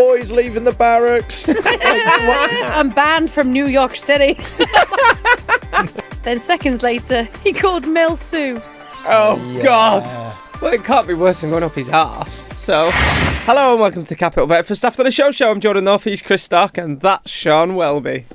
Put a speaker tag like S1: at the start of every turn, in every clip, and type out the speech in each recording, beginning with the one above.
S1: boys leaving the barracks.
S2: I'm banned from New York City. Then seconds later, he called Mel Sue.
S3: Oh, yeah. God. Well, it can't be worse than going up his arse. So, hello and welcome to the Capital Breakfast After the Show. I'm Jordan North, he's Chris Stark, and that's Sian Welby.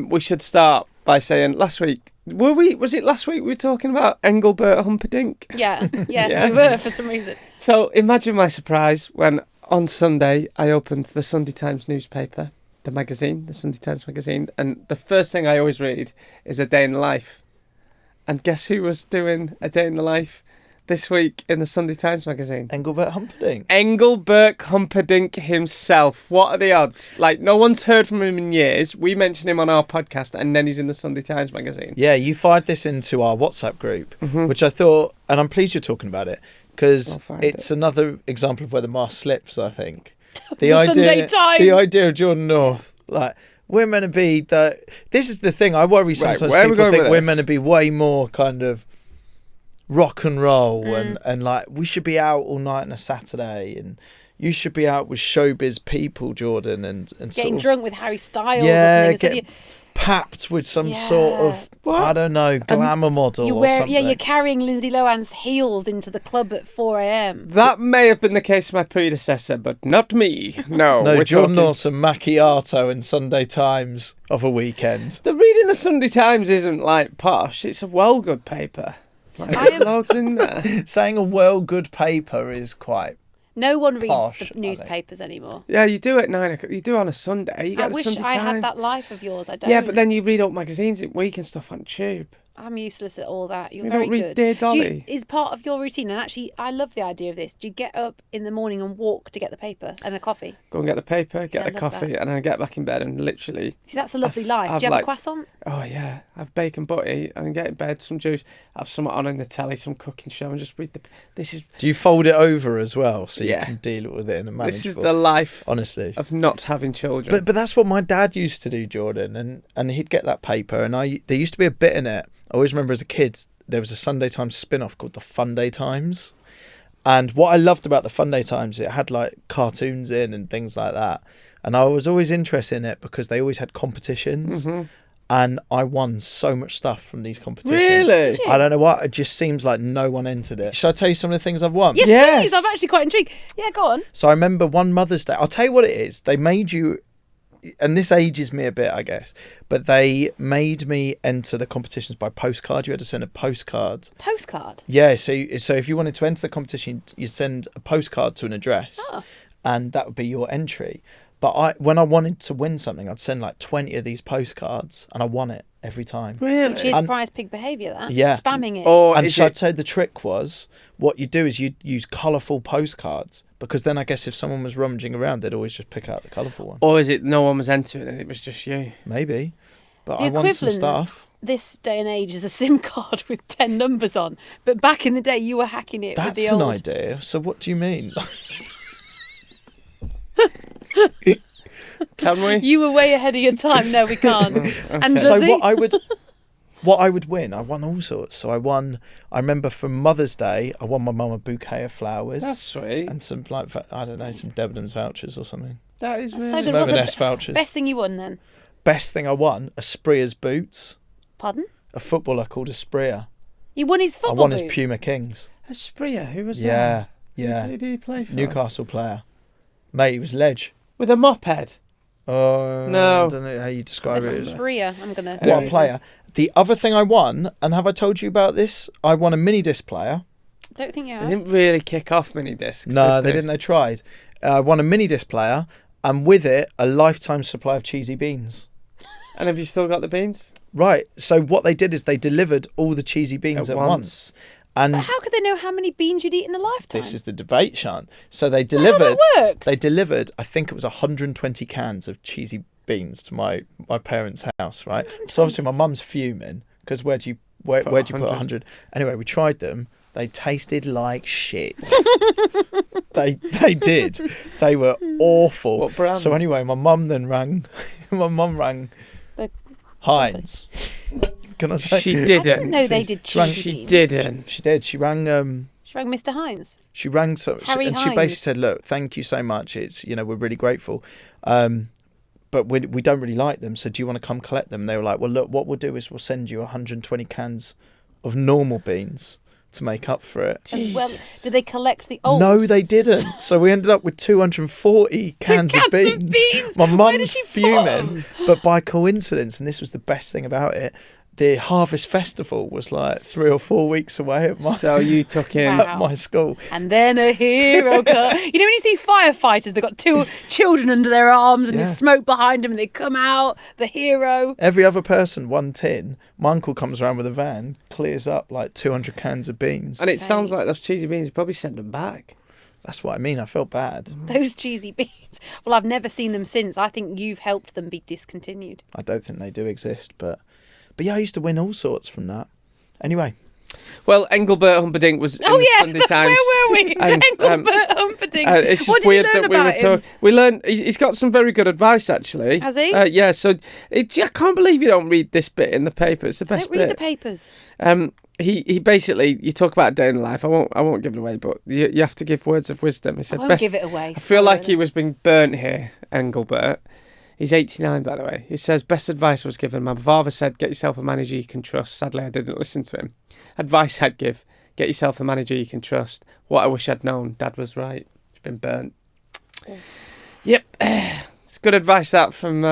S3: We should start by saying last week, was it last week we were talking about Engelbert Humperdinck?
S2: Yeah, we were for some reason.
S3: So, imagine my surprise when on Sunday I opened the Sunday Times newspaper, the magazine, the Sunday Times magazine, and the first thing I always read is A Day in the Life. And guess who was doing A Day in the Life this week in the Sunday Times magazine?
S1: Engelbert Humperdinck.
S3: Engelbert Humperdinck himself. What are the odds? Like, no one's heard from him in years. We mention him on our podcast, and then he's in the Sunday Times magazine.
S1: Yeah, you fired this into our WhatsApp group, which I thought, and I'm pleased you're talking about it, because it's another example of where the mask slips, I think.
S2: The
S1: idea of Jordan North, like, we're meant to be this is the thing I worry sometimes. People think we're meant to be way more kind of rock and roll and like we should be out all night on a Saturday and you should be out with showbiz people, Jordan, and
S2: getting
S1: sort of,
S2: drunk with Harry Styles.
S1: Yeah, get papped with some sort of I don't know, glamour model or something.
S2: Yeah, you're carrying Lindsay Lohan's heels into the club at 4 a.m.
S3: That may have been the case for my predecessor, but not me. No,
S1: Jordan North's a macchiato and Sunday Times of a weekend.
S3: The reading the Sunday Times isn't like posh. It's a well good paper. Like, there's loads in there.
S1: Saying a well good paper is quite.
S2: No one reads
S1: posh,
S2: the newspapers anymore.
S3: Yeah, you do at 9 o'clock. You do on a Sunday. You get the Sunday Times.
S2: I wish I had that life of yours. I don't.
S3: Yeah, but then you read up magazines at week and stuff on Tube.
S2: I'm useless at all that. You're
S3: you
S2: very
S3: don't read
S2: good.
S3: Dear Dolly.
S2: Is part of your routine, and actually, I love the idea of this. Do you get up in the morning and walk to get the paper and a coffee?
S3: Go and get the paper, get the coffee, and then I get back in bed and literally.
S2: See, that's a lovely life. Do you have a croissant?
S3: Oh yeah, have bacon butty and get in bed, some juice, have something on in the telly, some cooking show, and just read the. This is.
S1: Do you fold it over as well so you can deal with it in a manageable?
S3: This is the life,
S1: honestly,
S3: of not having children.
S1: But that's what my dad used to do, Jordan, and he'd get that paper, and there used to be a bit in it. I always remember as a kid, there was a Sunday Times spin-off called the Fun Day Times. And what I loved about the Fun Day Times, it had like cartoons in and things like that. And I was always interested in it because they always had competitions. And I won so much stuff from these competitions.
S3: Really?
S1: I don't know why. It just seems like no one entered it. Should I tell you some of the things I've won?
S2: Yes, please. I'm actually quite intrigued. Yeah, go on.
S1: So I remember one Mother's Day. I'll tell you what it is. They made you... And this ages me a bit, I guess. But they made me enter the competitions by postcard. You had to send a postcard.
S2: Postcard?
S1: Yeah. So if you wanted to enter the competition, you send a postcard to an address. And that would be your entry. But when I wanted to win something, I'd send like 20 of these postcards and I won it every time.
S3: Really?
S2: Which is prize pig behaviour, that.
S1: Yeah.
S2: Spamming it.
S1: And so I'd say the trick was, what you do is you'd use colourful postcards. Because then I guess if someone was rummaging around, they'd always just pick out the colourful one.
S3: Or is it no one was entering and it was just you?
S1: Maybe. But I won some stuff.
S2: This day and age is a SIM card with 10 numbers on. But back in the day, you were hacking it with the old...
S1: That's an idea. So what do you mean?
S3: Can we?
S2: You were way ahead of your time. No, we can't.
S3: Okay.
S2: And
S1: so what I would win, I won all sorts. So I remember for Mother's Day, I won my mum a bouquet of flowers.
S3: That's sweet.
S1: And some, like, I don't know, some Debenhams vouchers or something.
S3: That is really
S2: so
S1: some M&S vouchers.
S2: Best thing you won then?
S1: Best thing I won, a Sprea's boots.
S2: Pardon?
S1: A footballer called a Sprea.
S2: You won his football boots?
S1: I won his Puma Kings.
S3: A Sprea? Who was that?
S1: Yeah.
S3: Who did he play for?
S1: Newcastle player. Mate, he was ledge.
S3: With a mop head?
S1: Oh,
S3: no.
S1: I don't know how you describe it.
S2: Sprea, I'm going to...
S1: What a player. The other thing I won, and have I told you about this? I won a mini disc player.
S2: Don't think you have.
S3: They didn't really kick off mini discs.
S1: No, they didn't. They tried. I won a mini disc player, and with it, a lifetime supply of cheesy beans.
S3: And have you still got the beans?
S1: Right. So what they did is they delivered all the cheesy beans at once. And
S2: but how could they know how many beans you'd eat in a lifetime?
S1: This is the debate, Sian. So they delivered.
S2: How that works?
S1: They delivered. I think it was 120 cans of cheesy beans to my parents' house. Right. So obviously my mum's fuming because where do you put 100? Anyway, we tried them. They tasted like shit. They did. They were awful.
S3: What brand?
S1: So anyway, my mum then rang. My mum rang Heinz. Can I say?
S3: She didn't.
S2: I didn't know they did cheesy beans.
S3: She didn't.
S1: She did. She rang
S2: She rang Mr. Hines.
S1: She rang
S2: Harry
S1: and she
S2: Hines.
S1: basically said, "Look, thank you so much. It's we're really grateful, but we don't really like them. So do you want to come collect them?" They were like, "Well, look, what we'll do is we'll send you 120 cans of normal beans to make up for it."
S2: As well. Did they collect the old?
S1: No, they didn't. So we ended up with 240 cans of beans. My
S2: Where did
S1: mum's
S2: she put
S1: fuming, but by coincidence, and this was the best thing about it, the Harvest Festival was like 3 or 4 weeks away at my,
S3: So you took in.
S2: Wow.
S1: at my school.
S2: And then a hero comes. When you see firefighters, they've got 2 children under their arms and
S1: Yeah.
S2: there's smoke behind them and they come out, the hero.
S1: Every other person, 1 tin. My uncle comes around with a van, clears up like 200 cans of beans.
S3: And it sounds like those cheesy beans, you probably send them back.
S1: That's what I mean. I felt bad.
S2: Those cheesy beans. Well, I've never seen them since. I think you've helped them be discontinued.
S1: I don't think they do exist, but yeah, I used to win all sorts from that. Anyway,
S3: Well, Engelbert Humperdinck was in the Sunday Times.
S2: Where were we?
S3: And,
S2: Engelbert Humperdinck.
S3: It's
S2: What
S3: just
S2: did
S3: weird
S2: you learn
S3: that we
S2: about
S3: were
S2: him?
S3: talking. We learned he's got some very good advice, actually.
S2: Has he?
S3: Yeah. So I can't believe you don't read this bit in the paper. It's the best
S2: Don't read
S3: bit.
S2: the papers.
S3: He basically, you talk about a day in life. I won't give it away, but you have to give words of wisdom. He
S2: I
S3: said,
S2: won't give it away.
S3: I feel like
S2: Spoiler.
S3: he was being burnt here, Engelbert. He's 89, by the way. He says, best advice was given. My father said, get yourself a manager you can trust. Sadly, I didn't listen to him. Advice I'd give, get yourself a manager you can trust. What I wish I'd known, Dad was right. He's been burnt.
S2: Oh.
S3: Yep. It's good advice, that, from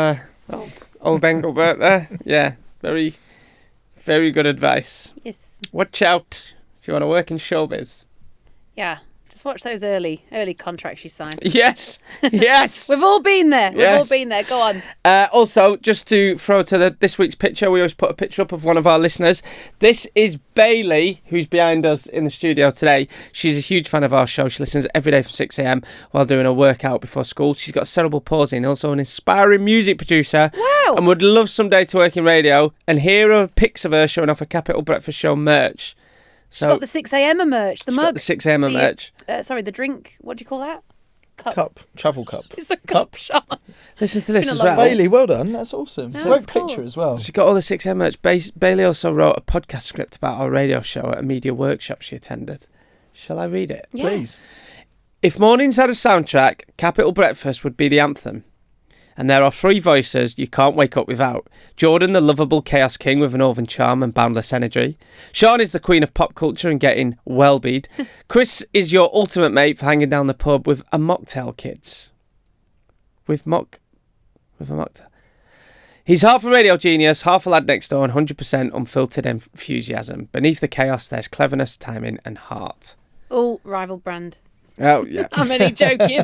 S3: old Engelbert there. Yeah, very, very good advice.
S2: Yes.
S3: Watch out if you want to work in showbiz.
S2: Yeah. Just watch those early contracts you sign.
S3: Yes, yes.
S2: We've all been there. We've all
S3: Yes.
S2: been there. Go on.
S3: Also, just to throw to this week's picture, we always put a picture up of one of our listeners. This is Bailey, who's behind us in the studio today. She's a huge fan of our show. She listens every day from 6 a.m. while doing a workout before school. She's got cerebral palsy and also an inspiring music producer.
S2: Wow.
S3: And would love someday to work in radio and hear pics of her showing off a Capital Breakfast Show merch.
S2: She's got the 6 a.m. merch, the
S3: she's
S2: mug.
S3: got the 6 a.m. merch.
S2: The drink. What do you call that?
S1: cup, travel cup.
S2: It's a cup shot.
S3: Listen to this
S2: been
S3: as
S2: a long
S3: well.
S1: Bailey, well done. That's awesome.
S2: No,
S1: Great
S2: that's cool.
S1: picture as well.
S3: She's got all the 6 a.m. merch. Bailey also wrote a podcast script about our radio show at a media workshop she attended. Shall I read it?
S2: Yes.
S1: Please.
S3: If mornings had a soundtrack, Capital Breakfast would be the anthem. And there are 3 voices you can't wake up without. Jordan, the lovable chaos king with a northern charm and boundless energy. Sean is the queen of pop culture and getting well-bead. Chris is your ultimate mate for hanging down the pub with a mocktail, kids. With a mocktail. He's half a radio genius, half a lad next door, and 100% unfiltered enthusiasm. Beneath the chaos, there's cleverness, timing, and heart.
S2: Oh, rival brand.
S3: Oh, yeah.
S2: I'm only joking.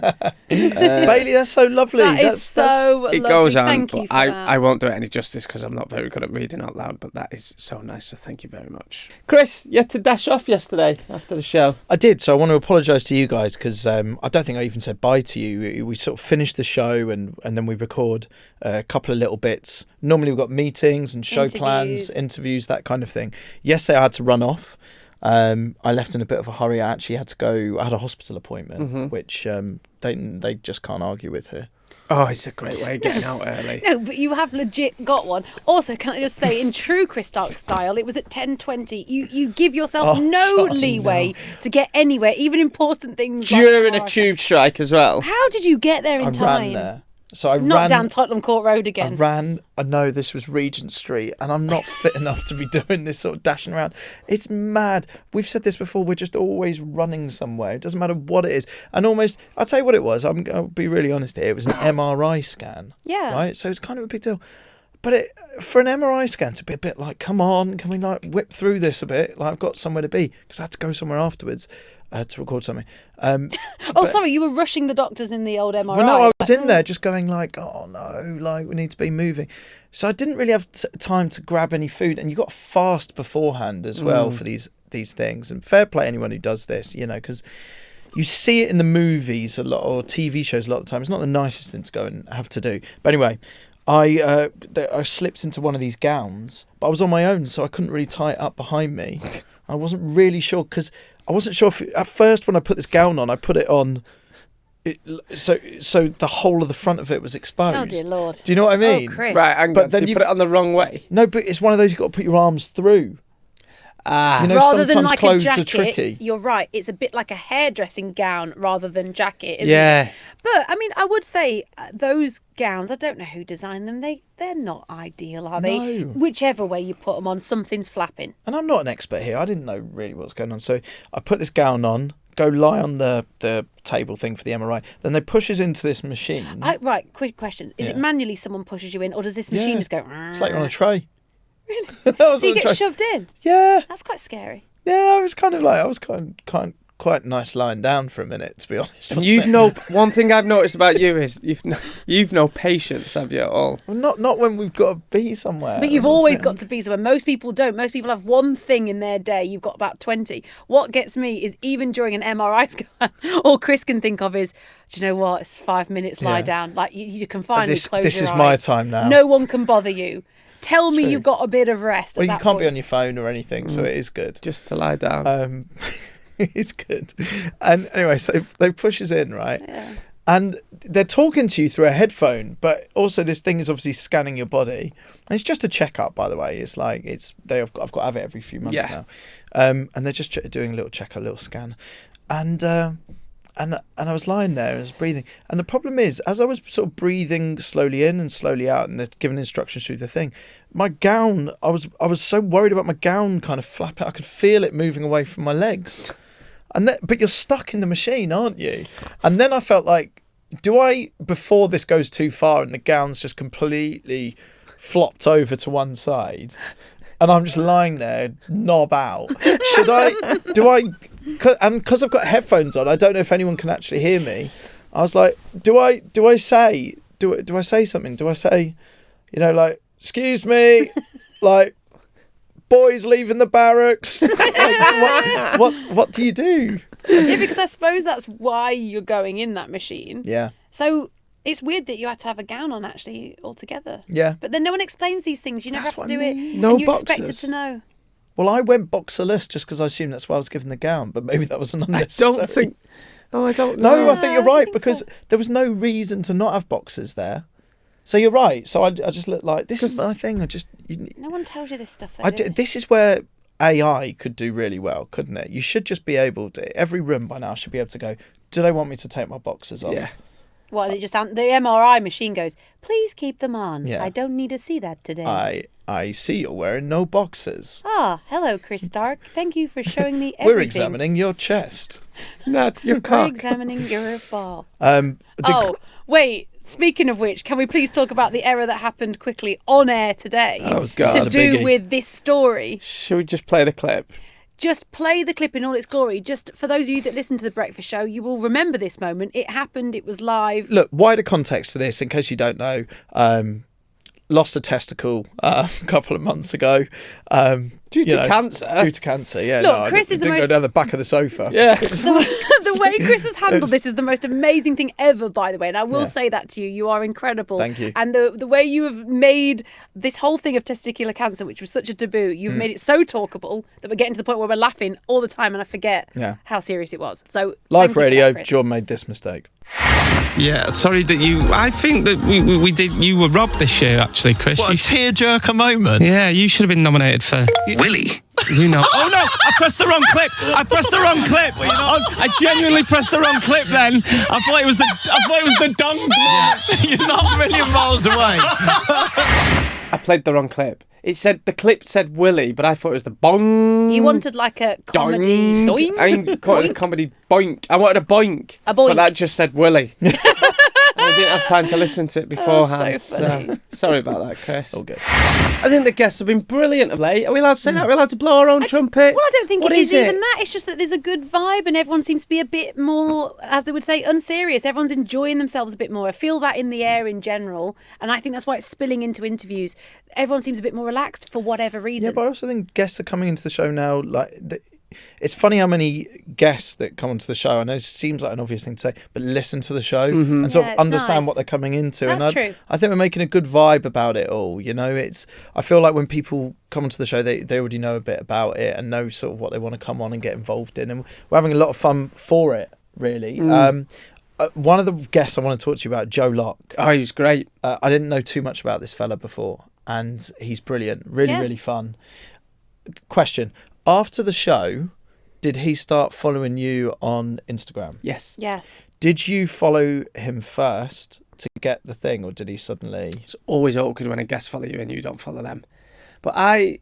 S1: Bailey, that's so lovely.
S2: That is
S1: That's
S2: so lovely.
S3: It goes on,
S2: Thank
S3: but
S2: you for
S3: I
S2: that.
S3: won't do it any justice because I'm not very good at reading out loud, but that is so nice, so thank you very much. Chris, you had to dash off yesterday after the show.
S1: I did, so I want to apologise to you guys because I don't think I even said bye to you. We sort of finished the show and then we record a couple of little bits. Normally we've got meetings and show plans, interviews, that kind of thing. Yesterday I had to run off. I left in a bit of a hurry. I actually had to go. I had a hospital appointment, which they just can't argue with here.
S3: Oh, it's a great way of getting out early.
S2: No, but you have legit got one. Also, can I just say, in true Chris Stark style, it was at 10:20. You give yourself no leeway to get anywhere, even important things.
S3: During
S2: like
S3: a tube strike as well.
S2: How did you get there in
S1: I
S2: time?
S1: ran there. So I
S2: Not
S1: ran
S2: down Tottenham Court Road again.
S1: I know this was Regent Street and I'm not fit enough to be doing this sort of dashing around. It's mad. We've said this before, we're just always running somewhere. It doesn't matter what it is. And almost, I'll tell you what it was. I'll be really honest here. It was an MRI scan.
S2: Yeah.
S1: Right? So it's kind of a big deal. But for an MRI scan to be a bit like, come on, can we like whip through this a bit? Like I've got somewhere to be because I had to go somewhere afterwards to record something.
S2: Sorry, you were rushing the doctors in the old MRI.
S1: Well, no, I was in there just going like, oh no, like we need to be moving. So I didn't really have time to grab any food, and you got to fast beforehand as well for these things. And fair play anyone who does this, because you see it in the movies a lot or TV shows a lot of the time. It's not the nicest thing to go and have to do. But anyway, I slipped into one of these gowns, but I was on my own, so I couldn't really tie it up behind me. I wasn't really sure because I wasn't sure if at first when I put this gown on, I put it on. So the whole of the front of it was exposed.
S2: Oh dear Lord!
S1: Do you know what I mean?
S2: Oh, Chris.
S3: Right,
S1: But
S3: so
S1: then
S3: you put it on the wrong way.
S1: No, but it's one of those you've got to put your arms through.
S3: Ah.
S1: You know,
S2: rather than
S1: sometimes
S2: like a
S1: clothes
S2: jacket,
S1: are tricky.
S2: you're right. It's a bit like a hairdressing gown rather than jacket, isn't
S3: Yeah.
S2: it? But I mean, I would say those gowns. I don't know who designed them. They're not ideal, are they?
S1: No.
S2: Whichever way you put them on, something's flapping.
S1: And I'm not an expert here. I didn't know really what's going on. So I put this gown on, go lie on the table thing for the MRI. Then they push us into this machine.
S2: Right, quick question. Is it manually someone pushes you in, or does this machine just go...
S1: It's like you're on a tray.
S2: Really?
S1: So
S2: So you get shoved in?
S1: Yeah.
S2: That's quite scary.
S1: Yeah, I was quite nice lying down for a minute, to be honest.
S3: One thing I've noticed about you is you've no patience, have you, at all?
S1: Well, not when we've got to be somewhere.
S2: But you've always got to be somewhere. Most people don't. Most people have one thing in their day. You've got about 20. What gets me is even during an MRI scan, all Chris can think of is, do you know what? It's 5 minutes, lie down. Like you can finally close your eyes.
S1: This is my time now.
S2: No one can bother you. Tell me you've got a bit of rest.
S1: Well, you
S2: at that
S1: can't
S2: point.
S1: be on your phone or anything, so it is good.
S3: Just to lie down.
S1: It's good. And anyway, so they push us in, right?
S2: Yeah.
S1: And they're talking to you through a headphone, but also this thing is obviously scanning your body. And it's just a checkup, by the way. It's like I've got to have it every few months now. And they're just doing a little checkup, a little scan. And I was lying there and I was breathing. And the problem is, as I was sort of breathing slowly in and slowly out, and they're giving instructions through the thing, my gown, I was so worried about my gown kind of flapping. I could feel it moving away from my legs. But you're stuck in the machine, aren't you? And then I felt like, before this goes too far and the gown's just completely flopped over to one side, and I'm just lying there, knob out. And because I've got headphones on, I don't know if anyone can actually hear me. I was like, do I say something? Do I say, like, excuse me, like, boys leaving the barracks? Like, what do you do?
S2: Yeah, because I suppose that's why you're going in that machine.
S1: Yeah.
S2: So it's weird that you had to have a gown on actually altogether.
S1: Yeah.
S2: But then no one explains these things. You never
S1: That's
S2: have
S1: what
S2: to do
S1: I
S2: it.
S1: mean.
S3: No
S2: and you're
S3: boxers.
S2: expected to know.
S1: Well, I went boxerless just because I assumed that's why I was given the gown, but maybe that was an unnecessary.
S3: I don't know.
S1: No, I think you're
S2: I
S1: right
S2: think
S1: because
S2: so.
S1: there was no reason to not have boxers there. So you're right. So I just looked like, this is my thing.
S2: No one tells you this stuff, though, do they?
S1: This is where AI could do really well, couldn't it? You should just be able to, every room by now should be able to go, do they want me to take my boxers off?
S3: Yeah.
S2: Well, the MRI machine goes, please keep them on.
S1: Yeah.
S2: I don't need to see that today.
S1: I see you're wearing no boxers.
S2: Ah, hello, Chris Stark. Thank you for showing me everything.
S1: We're examining your chest.
S3: Not your
S2: We're
S3: cock.
S2: examining your ball.
S1: Wait.
S2: Speaking of which, can we please talk about the error that happened quickly on air today
S3: Oh, God.
S2: to
S1: That's a
S2: do
S1: biggie.
S2: with this story?
S3: Should we just play the clip?
S2: Just play the clip in all its glory. Just for those of you that listen to The Breakfast Show, you will remember this moment. It happened. It was live.
S1: Look, wider context to this, in case you don't know, lost a testicle a couple of months ago.
S3: Due to cancer?
S1: Due to cancer, yeah.
S2: Look, Chris is the
S1: didn't go
S2: most-
S1: down the back of the sofa.
S3: Yeah.
S2: The way Chris has handled this is the most amazing thing ever, by the way. And I will say that to you. You are incredible.
S1: Thank you.
S2: And the way you have made this whole thing of testicular cancer, which was such a taboo, you've made it so talkable that we're getting to the point where we're laughing all the time and I forget how serious it was. So
S1: Live
S2: thank you for
S1: radio,
S2: that, Chris.
S1: John made this mistake.
S4: Yeah, sorry that you... I think that we did... You were robbed this year, actually, Chris.
S5: What a tearjerker moment.
S4: Yeah, you should have been nominated for...
S5: Willie.
S4: You know... Oh, no! I pressed the wrong clip! I genuinely pressed the wrong clip then. I thought it was the dong.
S5: You're not a million miles away.
S3: I played the wrong clip. The clip said Willie, but I thought it was the bong.
S2: You wanted like a comedy
S3: Doink.
S2: doink?
S3: I called it a comedy boink. I wanted a boink.
S2: A boink.
S3: But that just said Willie. I didn't have time to listen to it beforehand.
S2: so funny.
S3: Sorry about that, Chris.
S1: All good.
S3: I think the guests have been brilliant of late. Are we allowed to say that? Are we allowed to blow our own trumpet?
S2: Well, I don't think
S3: What
S2: it is
S3: it?
S2: even that. It's just that there's a good vibe and everyone seems to be a bit more, as they would say, unserious. Everyone's enjoying themselves a bit more. I feel that in the air in general. And I think that's why it's spilling into interviews. Everyone seems a bit more relaxed for whatever reason.
S1: Yeah, but I also think guests are coming into the show now. It's funny how many guests that come onto the show. I know it seems like an obvious thing to say, but listen to the show and sort
S2: Yeah,
S1: of
S2: it's
S1: understand
S2: nice.
S1: what they're coming into.
S2: That's
S1: and
S2: true.
S1: I think we're making a good vibe about it all. I feel like when people come onto the show, they already know a bit about it and know sort of what they want to come on and get involved in, and we're having a lot of fun for it. Really. One of the guests I want to talk to you about, Joe Locke.
S3: Oh, he was great.
S1: I didn't know too much about this fella before, and he's brilliant. Really,
S2: Yeah.
S1: really fun. Question: After the show, did he start following you on Instagram?
S3: Yes.
S2: Yes.
S1: Did you follow him first to get the thing, or did he suddenly?
S3: It's always awkward when a guest follow you and you don't follow them. But I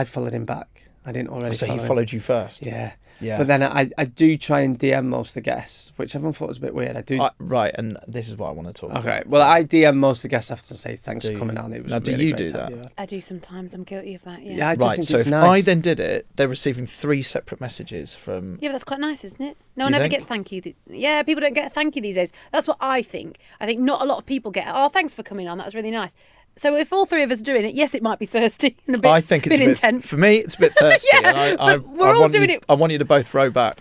S3: followed him back. I didn't already
S1: So
S3: follow
S1: he
S3: him.
S1: followed you first.
S3: Yeah.
S1: Yeah.
S3: But then I do try and DM most of the guests, which everyone thought was a bit weird. I do.
S1: Right, and this is what I want to talk about.
S3: Okay. Well, I DM most of the guests after to say thanks
S1: Do
S3: for
S1: you?
S3: coming on. It was
S1: Now, do
S3: really
S1: you
S3: great
S1: do
S3: to have
S1: that?
S3: you on.
S2: I do sometimes. I'm guilty of that. Yeah.
S3: Yeah, I just
S1: Right,
S3: think
S1: so
S3: it's
S1: if
S3: nice.
S1: I then did it, they're receiving 3 separate messages from.
S2: Yeah, but that's quite nice, isn't it? No
S1: Do
S2: one
S1: you
S2: ever
S1: think?
S2: gets thank you. Yeah, people don't get a thank you these days. That's what I think. I think not a lot of people get, oh, thanks for coming on. That was really nice. So if all 3 of us are doing it, yes, it might be thirsty and a bit,
S1: I think it's
S2: bit
S1: a bit
S2: intense.
S1: For me, it's a bit thirsty.
S2: Yeah,
S1: and
S2: but we're all
S1: want
S2: doing
S1: you,
S2: it-
S1: I want you to both row back.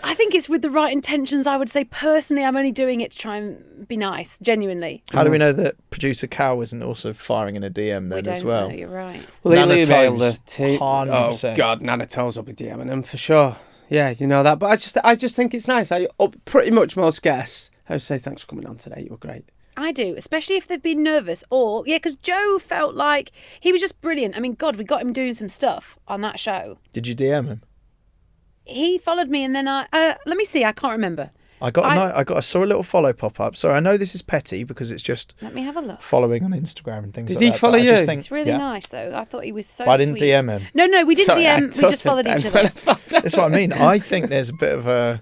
S2: I think it's with the right intentions. I would say personally, I'm only doing it to try and be nice, genuinely.
S1: How do we know that producer Cal isn't also firing in a DM
S2: We
S1: then
S2: don't
S1: as well?
S2: know, you're right.
S3: Well, he'll
S1: Nana
S3: email
S1: Toes,
S3: the team.
S1: 100%.
S3: Oh God, Nana Toes will be DMing them for sure. Yeah, you know that. But I just think it's nice. Pretty much most guests, I would say thanks for coming on today. You were great.
S2: I do, especially if they've been nervous or, yeah, because Joe felt like he was just brilliant. I mean, God, we got him doing some stuff on that show.
S1: Did you DM him?
S2: He followed me and then let me see, I can't remember.
S1: I saw a little follow pop up. Sorry, I know this is petty because it's just
S2: Let me have a look.
S1: following on Instagram and things
S3: Did
S1: like
S3: he
S1: that.
S3: follow
S1: but I just
S3: you?
S1: think-
S2: It's really
S1: yeah.
S2: nice, though. I thought he was so
S1: But I didn't
S2: sweet.
S1: DM him.
S2: No, we didn't
S3: Sorry, I
S2: DM. We
S3: tutted
S2: just followed
S3: then
S2: each
S3: when I
S2: other.
S3: found out.
S1: That's what I mean. I think there's a bit of a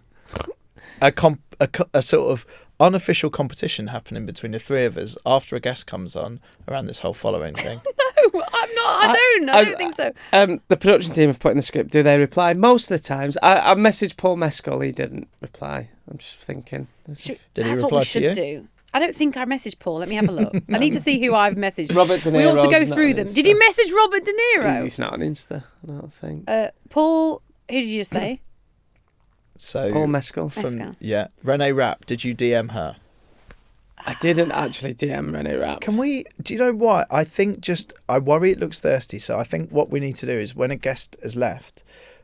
S1: sort of unofficial competition happening between the 3 of us after a guest comes on around this whole following thing.
S2: No, I'm not. I don't think so.
S3: The production team have put in the script. Do they reply? Most of the times. I messaged Paul Mescal. He didn't reply. I'm just thinking.
S1: Did he
S2: That's
S1: reply
S2: what we
S1: to
S2: should
S1: you?
S2: do. I don't think I messaged Paul. Let me have a look. I need to see who I've messaged.
S3: Robert De
S2: We ought to go
S3: Niro's not
S2: through
S3: on
S2: them.
S3: Insta.
S2: Did you message Robert De Niro?
S3: He's not on Insta, I don't think.
S2: Paul, who did you just say?
S1: So
S3: Paul Mescal.
S2: Mescal.
S1: Yeah, Renee Rapp. Did you DM her?
S3: I didn't actually DM Renee Rapp.
S1: Can we? Do you know what? I think I worry it looks thirsty. So I think what we need to do is when a guest has left,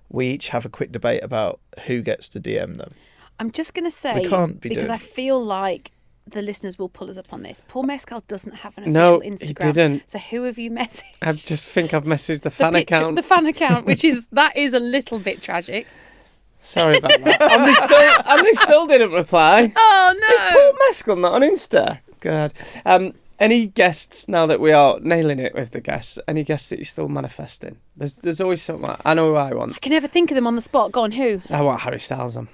S1: we each have a quick debate about who gets to DM them.
S2: I'm just going to say,
S1: We can't be
S2: because
S1: doing-
S2: I feel like the listeners will pull us up on this. Paul Mescal doesn't have an
S3: No,
S2: official
S3: he
S2: Instagram.
S3: didn't.
S2: So who have you messaged?
S3: I just think I've messaged the
S2: The
S3: fan
S2: picture-
S3: account.
S2: The fan account, which is a little bit tragic.
S3: Sorry about that. and they still didn't reply.
S2: Oh no!
S3: Is Paul Mescal not on Insta? God. Any guests now that we are nailing it with the guests? Any guests that you're still manifesting? There's always something. I know who I want.
S2: I can never think of them on the spot. Go on, who?
S3: I want Harry Styles on.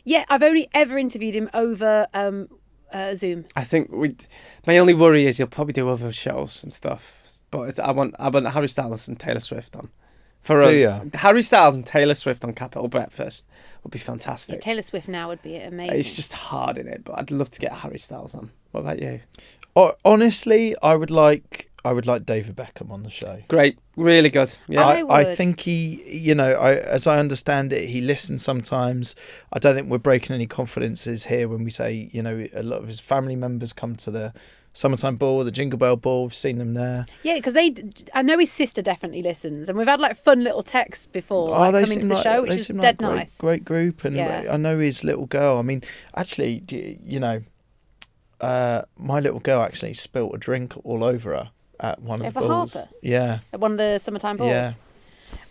S2: Yeah, I've only ever interviewed him over Zoom.
S3: I think my only worry is he'll probably do other shows and stuff. But I want Harry Styles and Taylor Swift on. For
S1: Do
S3: us,
S1: ya?
S3: Harry Styles and Taylor Swift on Capital Breakfast would be
S2: Yeah,
S3: fantastic.
S2: Taylor Swift now would be amazing.
S3: It's just hard in it, but I'd love to get Harry Styles on. What about you?
S1: Honestly, I would like David Beckham on the show.
S3: Great, really good. Yeah,
S2: I
S1: I
S2: would.
S1: think he, as I understand it, he listens sometimes. I don't think we're breaking any confidences here when we say, a lot of his family members come to the Summertime Ball, the Jingle Bell Ball. We've seen them there.
S2: Yeah, because I know his sister definitely listens, and we've had like fun little texts before
S1: They
S2: coming to
S1: seem
S2: the show, which
S1: they
S2: is
S1: seem
S2: dead
S1: like
S2: nice.
S1: great group, and
S2: Yeah.
S1: I know his little girl. I mean, actually, my little girl actually spilt a drink all over her at one of the
S2: Ever
S1: balls.
S2: Harper?
S1: Yeah.
S2: At one of the summertime balls.
S1: Yeah.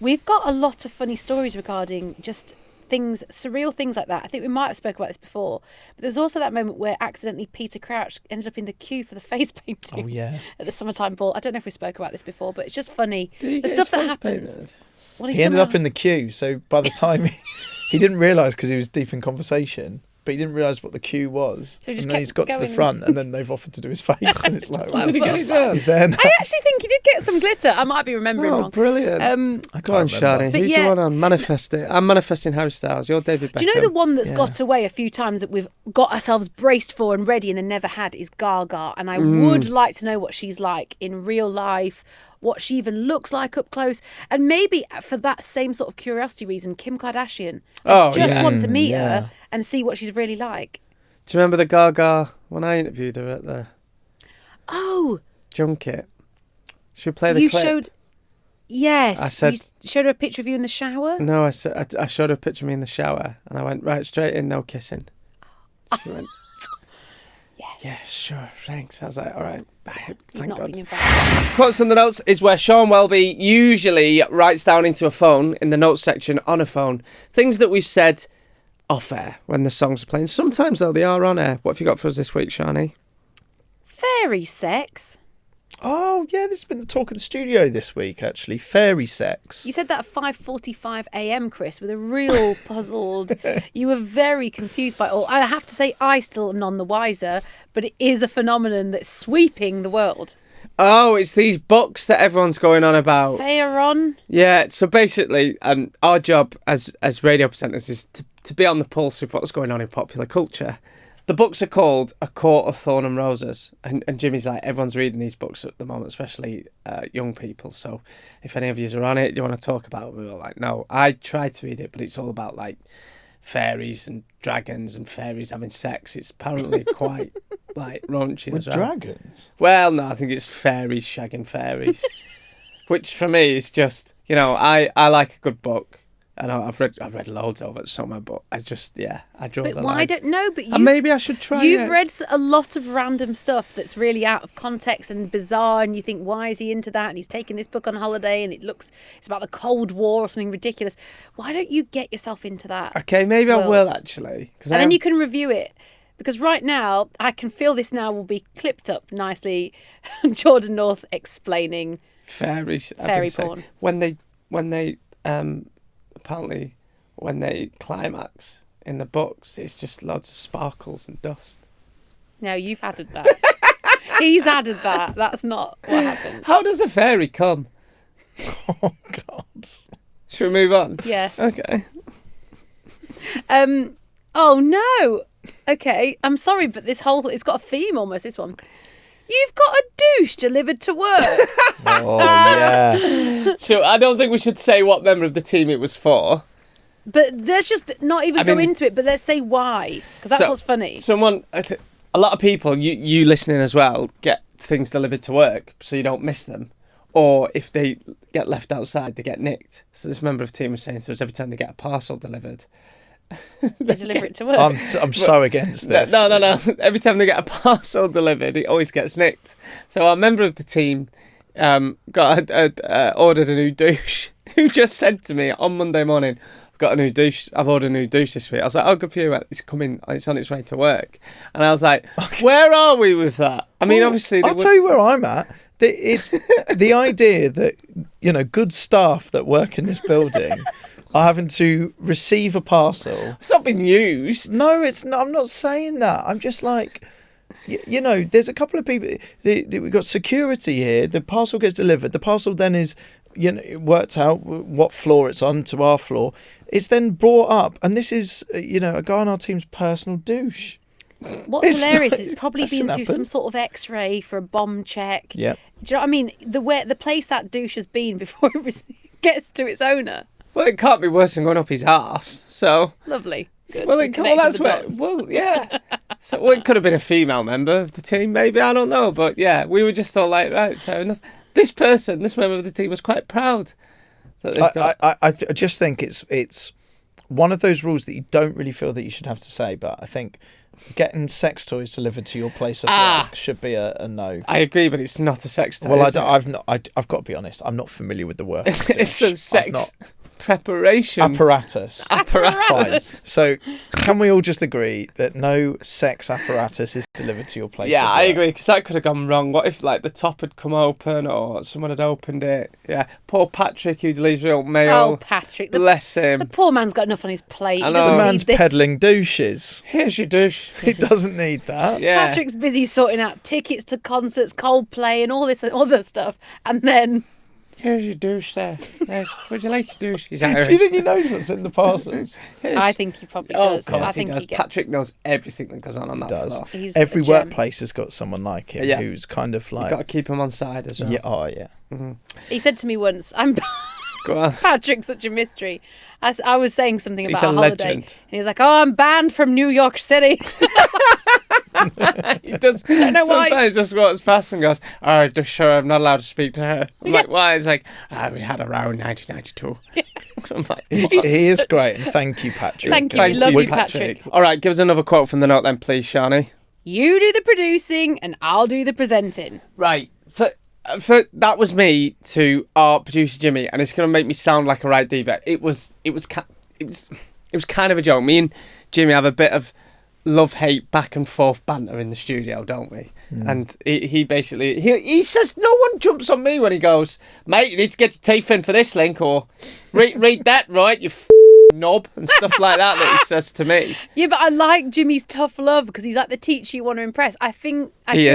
S2: We've got a lot of funny stories regarding just things, surreal things like that. I think we might have spoken about this before, but there's also that moment where accidentally Peter Crouch ended up in the queue for the face painting
S1: Oh yeah.
S2: at the summertime ball. I don't know if we spoke about this before, but it's just funny.
S3: Did he
S2: The
S3: get
S2: stuff
S3: his
S2: that
S3: face
S2: happens.
S3: painted?
S2: Well,
S1: He ended up in the queue, so by the time he didn't realise because he was deep in conversation, but he didn't realise what the queue was.
S2: So he just
S1: and then he's
S2: kept
S1: got to the
S2: going.
S1: front, and then they've offered to do his face, and it's like,
S2: like,
S3: Did he get it done?
S1: he's there now.
S2: I actually think he did get some glitter. I might be remembering
S3: Oh,
S2: wrong.
S3: brilliant.
S1: I
S3: Go on,
S1: can't remember.
S3: Shani.
S2: But
S3: Who do
S2: yeah.
S3: you want on? Manifest it. I'm manifesting Harry Styles. You're David Beckham.
S2: Do you know the one that's
S1: Yeah.
S2: got away a few times that we've got ourselves braced for and ready and then never had is Gaga? And I would like to know what she's like in real life, what she even looks like up close. And maybe for that same sort of curiosity reason, Kim Kardashian.
S3: Oh,
S2: Just
S3: yeah.
S2: want to meet
S1: Yeah.
S2: her and see what she's really like.
S3: Do you remember the Gaga when I interviewed her at the
S2: Oh,
S3: junket? Should we play the
S2: you
S3: clip?
S2: showed... Yes.
S3: I said-
S2: you showed her a picture of you in the shower?
S3: No, I showed her a picture of me in the shower, and I went right straight in, no kissing. She went, Yeah, sure, thanks. I was like, all right,
S2: You've
S3: thank
S2: not
S3: God.
S2: been invited.
S3: Quotes on the notes is where Sean Welby usually writes down into a phone, in the notes section on a phone, things that we've said off air when the songs are playing. Sometimes, though, they are on air. What have you got for us this week, Shani?
S2: Fairy sex.
S1: Oh, yeah, this has been the talk of the studio this week, actually. Fairy sex.
S2: You said that at 5:45 a.m, Chris, with a real puzzled. You were very confused by it all. I have to say, I still am none the wiser, but it is a phenomenon that's sweeping the world.
S3: Oh, it's these books that everyone's going on about.
S2: Fairon.
S3: Yeah, so basically, our job as radio presenters is to be on the pulse with what's going on in popular culture. The books are called A Court of Thorn and Roses, and Jimmy's like, everyone's reading these books at the moment, especially young people, so if any of you are on it, do you want to talk about it? We were like, no, I tried to read it, but it's all about, like, fairies and dragons and fairies having sex. It's apparently quite, like, raunchy
S1: With
S3: as well.
S1: dragons?
S3: Well, no, I think it's fairies shagging fairies, which for me is just, I like a good book. And I've read loads of it somewhere, but I draw
S2: But
S3: the
S2: why
S3: line.
S2: don't know? But you
S3: And maybe I should try
S2: You've
S3: it.
S2: read a lot of random stuff that's really out of context and bizarre, and you think, why is he into that? And he's taking this book on holiday, and it's about the Cold War or something ridiculous. Why don't you get yourself into that?
S3: Okay, maybe I
S2: world?
S3: will actually.
S2: And then you can review it. Because right now, I can feel this now will be clipped up nicely. Jordan North explaining
S3: fairies.
S2: fairy porn.
S3: When they apparently when they climax in the books, it's just loads of sparkles and dust.
S2: No, you've added that. He's added that. That's not what happened.
S3: How does a fairy come?
S1: Oh, God.
S3: Should we move on?
S2: Yeah.
S3: Okay.
S2: Oh no. Okay. I'm sorry, but it's got a theme almost. This one. You've got a douche delivered to work.
S1: Oh, yeah.
S3: So I don't think we should say what member of the team it was for.
S2: But let's just not even go
S3: mean-
S2: into it. But let's say why, because that's what's funny.
S3: Someone, a lot of people, you listening as well, get things delivered to work so you don't miss them. Or if they get left outside, they get nicked. So this member of the team was saying to us, every time they get a parcel delivered,
S2: They deliver it to work.
S1: I'm so against this.
S3: No. Every time they get a parcel delivered, it always gets nicked. So our member of the team ordered a new douche. Who just said to me on Monday morning, "I've got a new douche. I've ordered a new douche this week." I was like, "Oh, good for you. It's coming. It's on its way to work." And I was like, "Where are we with that?" I mean,
S1: Well,
S3: obviously,
S1: I'll tell you where I'm at. It's the idea that good staff that work in this building are having to receive a parcel.
S3: it's not been used.
S1: No, it's not. I'm not saying that. I'm just like, there's a couple of people. We've got security here. The parcel gets delivered. The parcel then is, it worked out what floor it's on to our floor. It's then brought up, and this is, a guy on our team's personal douche.
S2: What's
S1: It's
S2: hilarious
S1: not-
S2: is it's probably
S1: that
S2: been
S1: shouldn't
S2: through
S1: happen.
S2: some sort of X-ray for a bomb check.
S1: Yep.
S2: Do you know what I mean? The place that douche has been before it gets to its owner.
S3: Well, it can't be worse than going up his arse. So,
S2: Lovely. Good.
S3: well,
S2: We
S3: that's
S2: connected the
S3: where.
S2: dots.
S3: Well, yeah. So, it could have been a female member of the team, maybe. I don't know, but yeah, we were just all like, right, fair enough. This member of the team, was quite proud that they've got.
S1: I just think it's one of those rules that you don't really feel that you should have to say, but I think getting sex toys delivered to your place of work should be a no.
S3: I agree, but it's not a sex toy.
S1: Well,
S3: is it?
S1: I've got to be honest. I'm not familiar with the work. of
S3: It's a
S1: douche.
S3: sex preparation
S1: apparatus.
S3: apparatus.
S1: Fine. So, can we all just agree that no sex apparatus is delivered to your place?
S3: Yeah,
S1: of
S3: I
S1: work?
S3: agree, because that could have gone wrong. What if, like, the top had come open or someone had opened it? Yeah, poor Patrick, who delivers real mail.
S2: Oh, Patrick. The
S3: Bless him.
S2: poor man's got enough on his plate.
S3: I
S2: He
S3: know.
S2: doesn't
S1: The
S2: need
S1: man's
S2: this.
S1: peddling douches.
S3: Here's your douche.
S1: He doesn't need that.
S3: Yeah.
S2: Patrick's busy sorting out tickets to concerts, Coldplay, and all this other stuff. And then
S3: Here's your douche there. Would you like your douche? He's Irish.
S1: Do you think he knows what's in the parcels?
S2: I think he probably
S3: Oh,
S2: does.
S3: of course
S2: I think
S3: he does.
S2: gets.
S3: Patrick knows everything that goes on that
S1: Does.
S3: floor.
S2: He's
S1: Every
S2: a gem.
S1: workplace has got someone like him
S3: Yeah.
S1: who's kind of
S3: You've
S1: like,
S3: got to keep him on side as well.
S1: yeah, oh yeah.
S2: He said to me once, "I'm
S3: Go on.
S2: Patrick's such a mystery." I was saying something
S3: He's
S2: about
S3: a
S2: a holiday,
S3: legend.
S2: and he was like, "Oh, I'm banned from New York City."
S3: He does.
S2: know why.
S3: Sometimes just walks past and goes, "Oh, just sure I'm not allowed to speak to her." I'm like, why? It's like, we had a row in 1992. I'm like,
S1: He is great, and thank you, Patrick.
S2: Thank you. We love you, Patrick.
S3: All right, give us another quote from the note then, please, Shani.
S2: You do the producing and I'll do the presenting.
S3: Right. For that was me to our producer Jimmy, and it's going to make me sound like a right diva. It was kind of a joke. Me and Jimmy have a bit of love-hate back and forth banter in the studio, don't we? And he basically he says no one jumps on me when he goes, mate, you need to get your teeth in for this link, or read that right, you knob, and stuff like that he says to me.
S2: Yeah, but I like Jimmy's tough love because he's like the teacher you want to impress. I feel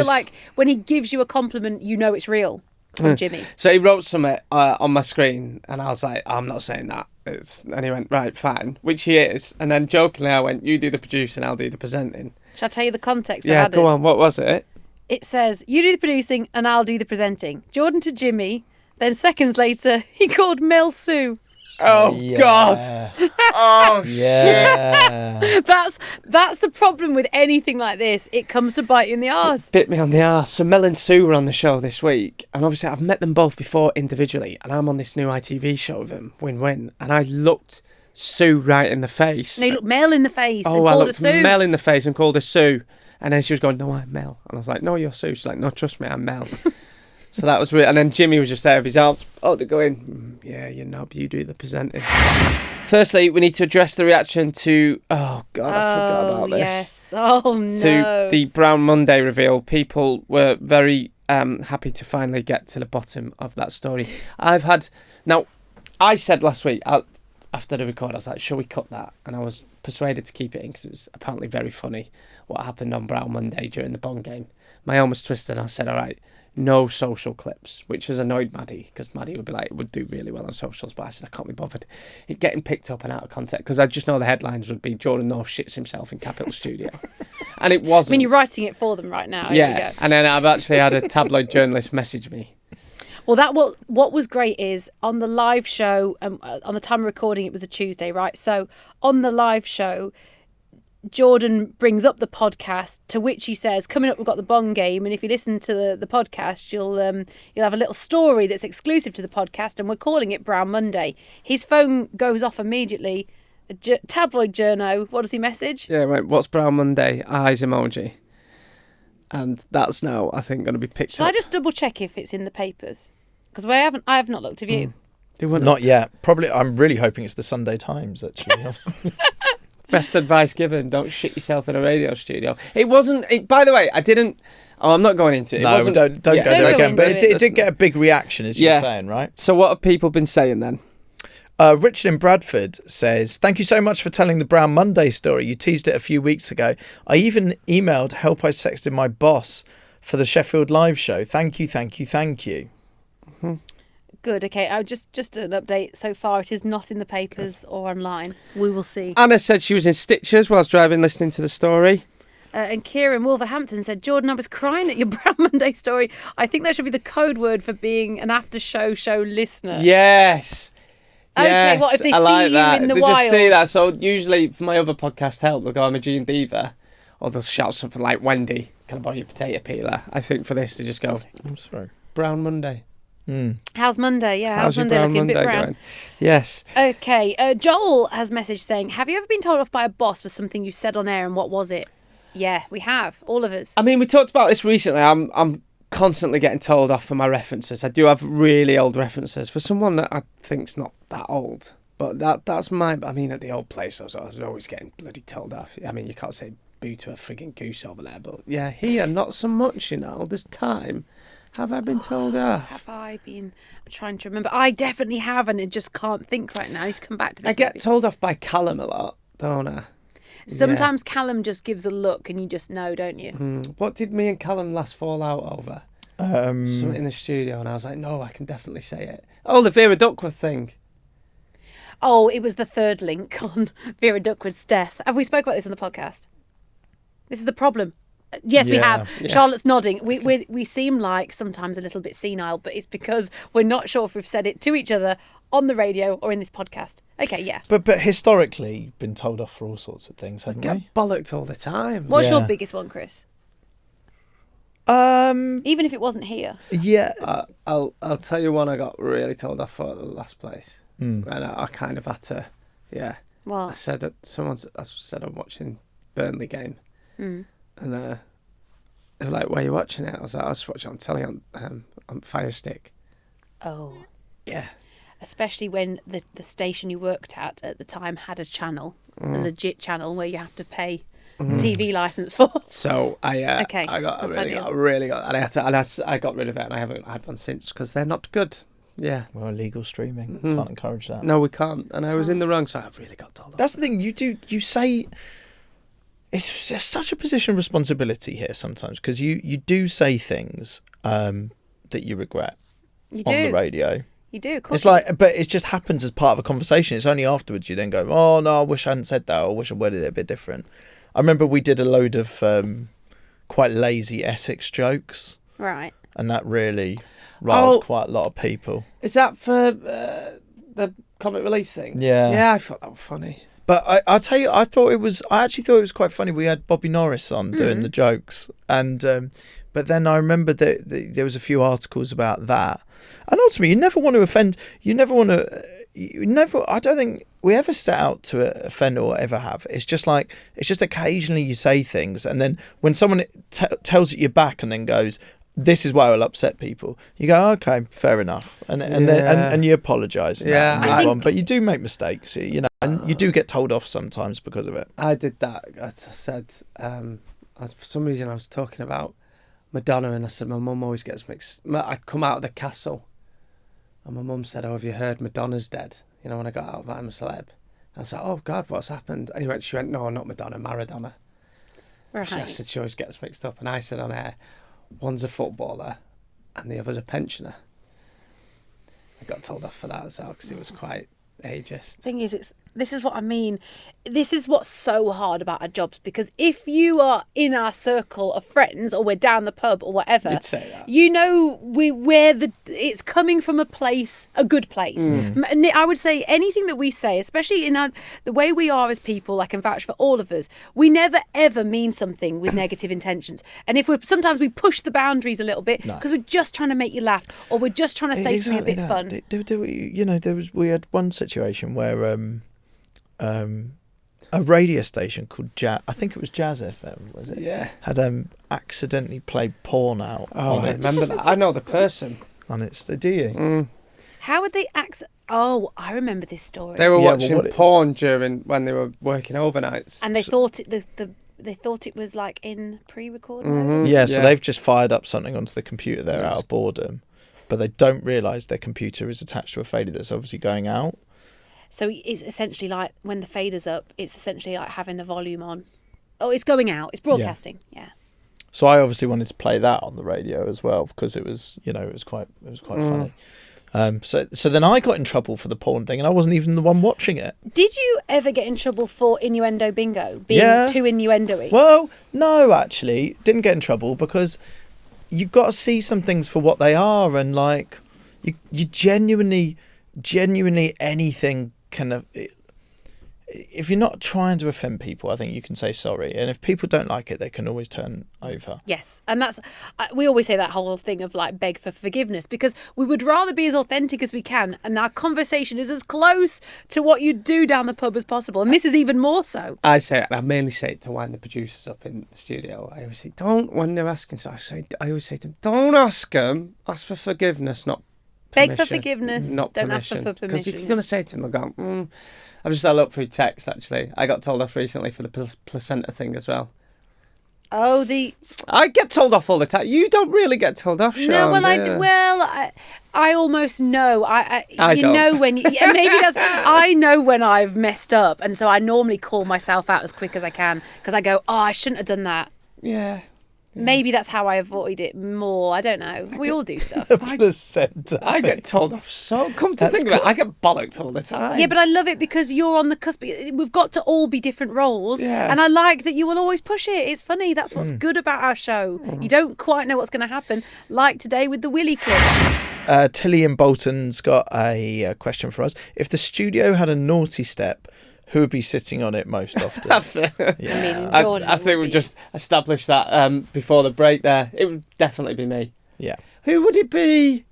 S2: like when he gives you a compliment, you know it's real from Jimmy.
S3: So he wrote something on my screen, and I was like, I'm not saying that. And he went, right, fine, which he is. And then jokingly I went, you do the producing, I'll do the presenting.
S2: Shall I tell you the context?
S3: Yeah, go on, what was it?
S2: It says, you do the producing and I'll do the presenting. Jordan to Jimmy. Then seconds later, he called Mel Sue.
S3: Oh,
S1: Yeah.
S3: God. Oh,
S1: Yeah.
S3: shit.
S2: That's the problem with anything like this. It comes to bite you in the arse.
S3: Bit me on the arse. So Mel and Sue were on the show this week, and obviously I've met them both before individually, and I'm on this new ITV show with them, Win Win, and I looked Sue right in the face.
S2: No, you looked Mel in the face and
S3: Oh, I
S2: called her
S3: looked
S2: Sue.
S3: Mel in the face and called her Sue, and then she was going, no, I'm Mel. And I was like, no, you're Sue. She's like, no, trust me, I'm Mel. So that was weird. And then Jimmy was just there with his arms to go in. Yeah, you knob, you do the presenting. Firstly, we need to address the reaction to... Oh, God, I forgot about this.
S2: Yes. Oh, no.
S3: To the Brown Monday reveal. People were very happy to finally get to the bottom of that story. Now, I said last week, after the record, I was like, shall we cut that? And I was persuaded to keep it in because it was apparently very funny what happened on Brown Monday during the Bond game. My arm was twisted and I said, all right, no social clips, which has annoyed Maddie because Maddie would be like, it would do really well on socials, but I said I can't be bothered it getting picked up and out of context because I just know the headlines would be Jordan North shits himself in Capitol Studio, and it wasn't.
S2: I mean, you're writing it for them right now.
S3: Yeah, and then I've actually had a tabloid journalist message me.
S2: Well, what was great is on the live show, on the time of recording, it was a Tuesday, right? So on the live show, Jordan brings up the podcast, to which he says, coming up, we've got the Bond game, and if you listen to the podcast, you'll have a little story that's exclusive to the podcast, and we're calling it Brown Monday. His phone goes off immediately. Tabloid journo, what does he message?
S3: Yeah, right, what's Brown Monday? Eyes emoji. And that's now, I think, going to be picked
S2: Shall
S3: up.
S2: I just double check if it's in the papers? Because I have not looked. Have you?
S1: Not yet. Probably. I'm really hoping it's the Sunday Times, actually.
S3: Best advice given: don't shit yourself in a radio studio. It wasn't. By the way, I didn't. Oh, I'm not going into it.
S1: No,
S3: wasn't,
S1: don't go there again. But it did get a big reaction, as you were saying, right?
S3: So what have people been saying then?
S1: Richard in Bradford says, thank you so much for telling the Brown Monday story. You teased it a few weeks ago. I even emailed help I sexted my boss for the Sheffield live show. Thank you.
S3: Mm-hmm.
S2: Good. Okay. Just an update. So far, it is not in the papers or online. We will see.
S3: Anna said she was in stitches whilst driving, listening to the story.
S2: And Kieran Wolverhampton said, Jordan, I was crying at your Brown Monday story. I think that should be the code word for being an after show listener.
S3: Yes.
S2: Okay,
S3: Yes,
S2: what if they
S3: I
S2: see
S3: like
S2: you
S3: that.
S2: in the
S3: they
S2: wild?
S3: just see that. So usually for my other podcast, Help, they'll go, I'm a G and Diva. Or they'll shout something like, Wendy, can I borrow your potato peeler? I think for this, they just go,
S1: I'm sorry.
S3: Brown Monday.
S2: How's Monday? Yeah, how's
S3: your
S2: Monday
S3: Brown
S2: looking?
S3: Monday
S2: Bit brown.
S3: going? Yes.
S2: Okay, Joel has messaged saying, have you ever been told off by a boss for something you said on air, and what was it? Yeah, we have. All of us.
S3: I mean, we talked about this recently. I'm constantly getting told off for my references. I do have really old references for someone that I think's not that old. But that's my... I mean, at the old place, I was always getting bloody told off. I mean, you can't say boo to a frigging goose over there, but yeah, here, not so much, this time. Have I been told off?
S2: Have I been? I'm trying to remember. I definitely have, and I just can't think right now. I need to come back to this.
S3: I get
S2: maybe.
S3: told off by Callum a lot, don't I?
S2: Sometimes Callum just gives a look, and you just know, don't you?
S3: What did me and Callum last fall out over? Something in the studio, and I was like, no, I can definitely say it. Oh, the Vera Duckworth thing.
S2: Oh, it was the third link on Vera Duckworth's death. Have we spoke about this on the podcast? This is the problem. Yes, we have.
S3: Yeah.
S2: Charlotte's nodding. We seem like sometimes a little bit senile, but it's because we're not sure if we've said it to each other on the radio or in this podcast. Okay, yeah.
S1: But historically, you've been told off for all sorts of things, haven't
S3: Get
S1: we?
S3: bollocked all the time.
S2: What's your
S1: Yeah.
S2: biggest one, Chris?
S1: Even
S2: if it wasn't here.
S1: Yeah.
S3: I'll tell you one I got really told off for at the last place. And I kind of had to, I
S2: What?
S3: said I'm watching Burnley game, and They were like, "Where are you watching it?" I was like, "I was watching it on telly on Fire Stick."
S2: Oh.
S3: Yeah.
S2: Especially when the station you worked at the time had a channel, a legit channel where you have to pay TV license for.
S3: So I
S2: that's ideal.
S3: really got, and I got rid of it, and I haven't had one since because they're not good. Yeah.
S1: Well, illegal streaming. Can't encourage that.
S3: No, we can't. And I was in the wrong, so I really got told off.
S1: That's the thing. You say it's such a position of responsibility here sometimes because you do say things that you regret
S2: You
S1: on
S2: do.
S1: the radio.
S2: You do, of course.
S1: It's like, but it just happens as part of a conversation. It's only afterwards you then go, oh no, I wish I hadn't said that, or I wish I worded it a bit different. I remember we did a load of quite lazy Essex jokes,
S2: Right.
S1: and that really riled quite a lot of people.
S3: Is that for the comic relief thing?
S1: Yeah.
S3: Yeah, I thought that was funny.
S1: But I'll tell you, I actually thought it was quite funny. We had Bobby Norris on doing the jokes, and but then I remember that there was a few articles about that. And ultimately, you never want to offend. You never want to. You never. I don't think we ever set out to offend or ever have. It's just occasionally you say things, and then when someone tells it you back and then goes, "This is why I'll upset people," you go, "Okay, fair enough," and you apologise.
S3: Yeah,
S1: and move on. But you do make mistakes, you know, and you do get told off sometimes because of it.
S3: I did that. I said, for some reason I was talking about Madonna, and I said my mum always gets mixed. I'd come out of the castle, and my mum said, "Oh, have you heard Madonna's dead?" You know, when I got out of I'm a Celeb. I was like, "Oh God, what's happened?" And she went, "No, not Madonna, Maradona."
S2: Right.
S3: I said she always gets mixed up, and I said on air, one's a footballer, and the other's a pensioner. I got told off for that as well because it was quite ageist.
S2: Thing is, this is what I mean. This is what's so hard about our jobs, because if you are in our circle of friends or we're down the pub or whatever,
S3: You'd say that.
S2: you know it's coming from a good place. And I would say anything that we say, especially in the way we are as people, I can vouch for all of us, we never ever mean something with negative intentions. And if sometimes we push the boundaries a little bit because we're just trying to make you laugh, or we're just trying to say something a bit fun.
S1: We had one situation where a radio station called I think it was Jazz FM, was it?
S3: Yeah.
S1: Had accidentally played porn out.
S3: Oh, I remember that. I know the person.
S1: On its, do you?
S2: How would they Oh, I remember this story.
S3: They were watching porn when they were working overnights,
S2: and they thought they thought it was like in pre-record mode.
S1: Yeah, so they've just fired up something onto the computer there out of boredom, but they don't realise their computer is attached to a fader that's obviously going out.
S2: So it's essentially like when the fader's up, it's essentially like having the volume on. Oh, it's going out. It's broadcasting. Yeah.
S1: So I obviously wanted to play that on the radio as well because it was quite funny. So then I got in trouble for the porn thing, and I wasn't even the one watching it.
S2: Did you ever get in trouble for innuendo bingo being too innuendo-y?
S1: Well, no, actually, didn't get in trouble because you've got to see some things for what they are, and like you genuinely anything kind of. If you're not trying to offend people, I think you can say sorry. And if people don't like it, they can always turn over.
S2: Yes. And we always say that whole thing of like beg for forgiveness, because we would rather be as authentic as we can. And our conversation is as close to what you do down the pub as possible. And this is even more so.
S3: I mainly say it to wind the producers up in the studio. I always say, when they're asking, I always say to them, don't ask them, ask for forgiveness, not permission.
S2: Beg for forgiveness,
S3: not
S2: don't
S3: permission.
S2: ask for permission.
S3: Because if you're going to say it to them, they'll go, I've just had a look through text, actually. I got told off recently for the placenta thing as well.
S2: Oh,
S3: I get told off all the time. You don't really get told off, Sean.
S2: No, I almost know. I
S3: don't.
S2: know when. Maybe that's. I know when I've messed up, and so I normally call myself out as quick as I can because I go, I shouldn't have done that.
S3: Yeah.
S2: Maybe that's how I avoid it more. I don't know. We all do stuff.
S1: Placenta.
S3: I get told off so. Come to think of it, I get bollocked all the time.
S2: Yeah, but I love it because you're on the cusp. We've got to all be different roles.
S3: Yeah.
S2: And I like that you will always push it. It's funny. That's what's good about our show. You don't quite know what's going to happen. Like today with the Willy clip.
S1: Tilly in Bolton's got a question for us. If the studio had a naughty step, who would be sitting on it most often?
S2: Jordan
S3: I think we just established that before the break there. It would definitely be me.
S1: Yeah.
S3: Who would it be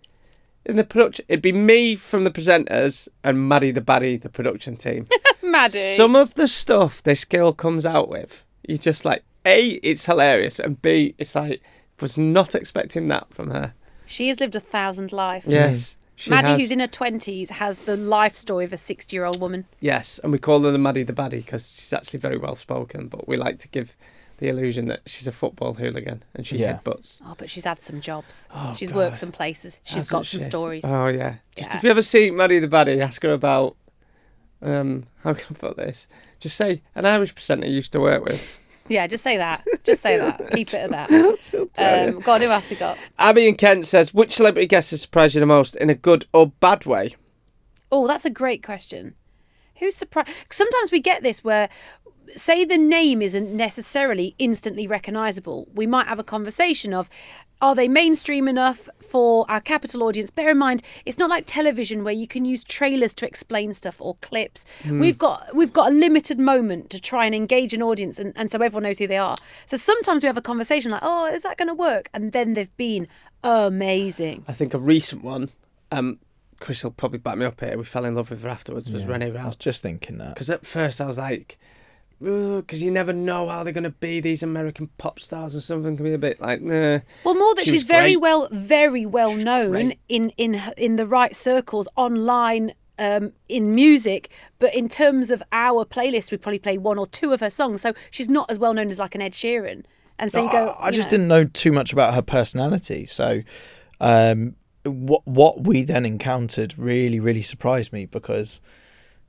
S3: in the production? It'd be me from the presenters and Maddie the Baddie, the production team.
S2: Maddie.
S3: Some of the stuff this girl comes out with, you're just like, A, it's hilarious, and B, it's like, Was not expecting that from her.
S2: She has lived 1,000 lives.
S3: Yes. She
S2: Maddie,
S3: has.
S2: who's in her 20s, has the life story of a 60-year-old woman.
S3: Yes, and we call her the Maddie the Baddie because she's actually very well spoken, but we like to give the illusion that she's a football hooligan and she headbutts.
S2: Oh, but she's had some jobs.
S3: Oh,
S2: She's
S3: God.
S2: worked some places. She's
S3: Hasn't
S2: got some
S3: she?
S2: stories.
S3: Oh, yeah. Just
S2: Yeah.
S3: if you ever see Maddie the Baddie, ask her about, how can I put this? Just say, an Irish presenter you used to work with.
S2: Yeah, just say that. Just say that. Keep it at that. Go on, who else we got?
S3: Abby in Kent says, which celebrity guest has surprised you the most in a good or bad way?
S2: Oh, that's a great question. Who's surprised? Sometimes we get this where, say the name isn't necessarily instantly recognisable. We might have a conversation of, are they mainstream enough for our capital audience? Bear in mind, it's not like television where you can use trailers to explain stuff or clips. We've got a limited moment to try and engage an audience and so everyone knows who they are. So sometimes we have a conversation like, oh, is that going to work? And then they've been amazing.
S3: I think a recent one, Chris will probably back me up here, we fell in love with her afterwards, was Renee
S1: I was
S3: Rao.
S1: just thinking that.
S3: Because at first I was like, because you never know how they're going to be, these American pop stars, and something can be a bit like, nah.
S2: Well, more that
S3: She
S2: she's
S3: was great.
S2: very well known
S3: great.
S2: in the right circles online, in music, but in terms of our playlist, we probably play one or two of her songs. So she's not as well known as like an Ed Sheeran. And so you go.
S1: I just didn't know too much about her personality. So what we then encountered really, really surprised me because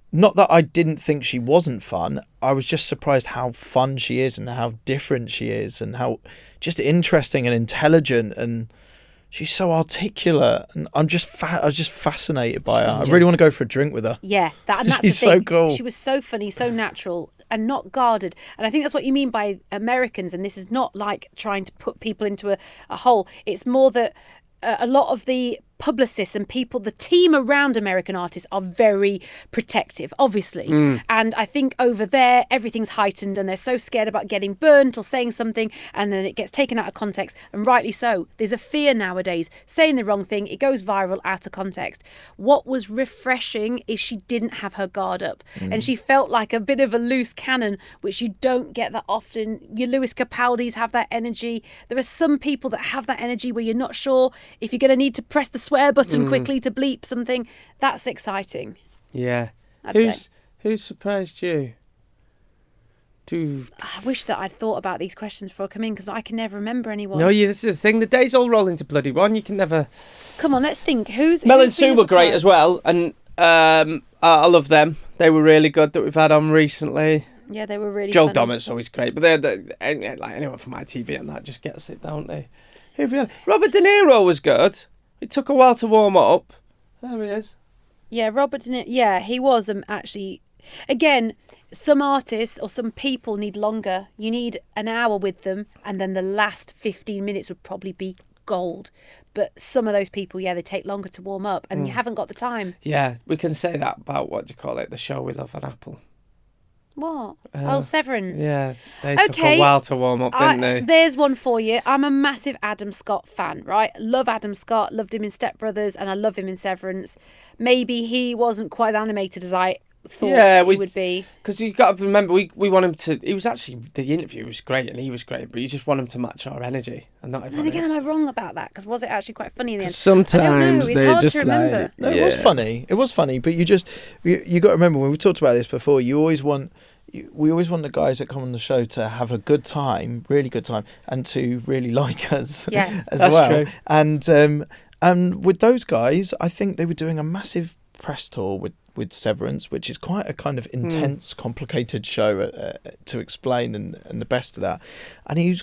S1: not that I didn't think she wasn't fun. I was just surprised how fun she is and how different she is and how just interesting and intelligent, and she's so articulate. And I was just fascinated by her. I really want to go for a drink with her.
S2: Yeah, and that's
S1: She's
S2: the thing.
S1: so cool.
S2: She was so funny, so natural, and not guarded. And I think that's what you mean by Americans. And this is not like trying to put people into a hole. It's more that a lot of the publicists and people, the team around American artists are very protective, obviously. And I think over there, everything's heightened and they're so scared about getting burnt or saying something and then it gets taken out of context. And rightly so. There's a fear nowadays. Saying the wrong thing, it goes viral out of context. What was refreshing is she didn't have her guard up and she felt like a bit of a loose cannon, which you don't get that often. Your Lewis Capaldis have that energy. There are some people that have that energy where you're not sure if you're going to need to press the swear button quickly to bleep something. That's exciting.
S3: Yeah.
S2: I'd say.
S3: Who's surprised you?
S2: I wish that I'd thought about these questions before I come in because I can never remember anyone.
S3: No, yeah, this is the thing. The days all roll into bloody one. You can never.
S2: Come on, let's think.
S3: Mel and Sue were great as well, and I love them. They were really good that we've had on recently.
S2: Yeah, they were really
S3: Joel
S2: funny.
S3: Dommett's always great, but they're like anyone from ITV and that just gets it, don't they? Who have we had? Robert De Niro was good. It took a while to warm up. There he is.
S2: Yeah, Robert De Niro. Yeah, he was actually. Again, some artists or some people need longer. You need an hour with them, and then the last 15 minutes would probably be gold. But some of those people, yeah, they take longer to warm up, and you haven't got the time.
S3: Yeah, we can say that about, what do you call it, the show we love on Apple.
S2: What? Severance.
S3: Yeah, they took a while to warm up, didn't they?
S2: There's one for you. I'm a massive Adam Scott fan, right? Love Adam Scott, loved him in Step Brothers, and I love him in Severance. Maybe he wasn't quite as animated as I thought he would be.
S3: Because you've got to remember, we want him to. He was actually, the interview was great and he was great, but you just want him to match our energy, and not everyone
S2: And again,
S3: is.
S2: am I wrong about that? Because was it actually quite funny in the end?
S3: Sometimes
S2: I don't know. It's
S3: they're
S2: hard
S3: just
S2: to remember.
S3: like,
S1: No, it was funny. It was funny, but you got to remember when we talked about this before. We always want the guys that come on the show to have a good time, really good time, and to really like us.
S2: Yes,
S1: as
S3: that's
S1: well.
S3: true.
S1: And with those guys, I think they were doing a massive press tour with Severance, which is quite a kind of intense, complicated show to explain, and the best of that. And he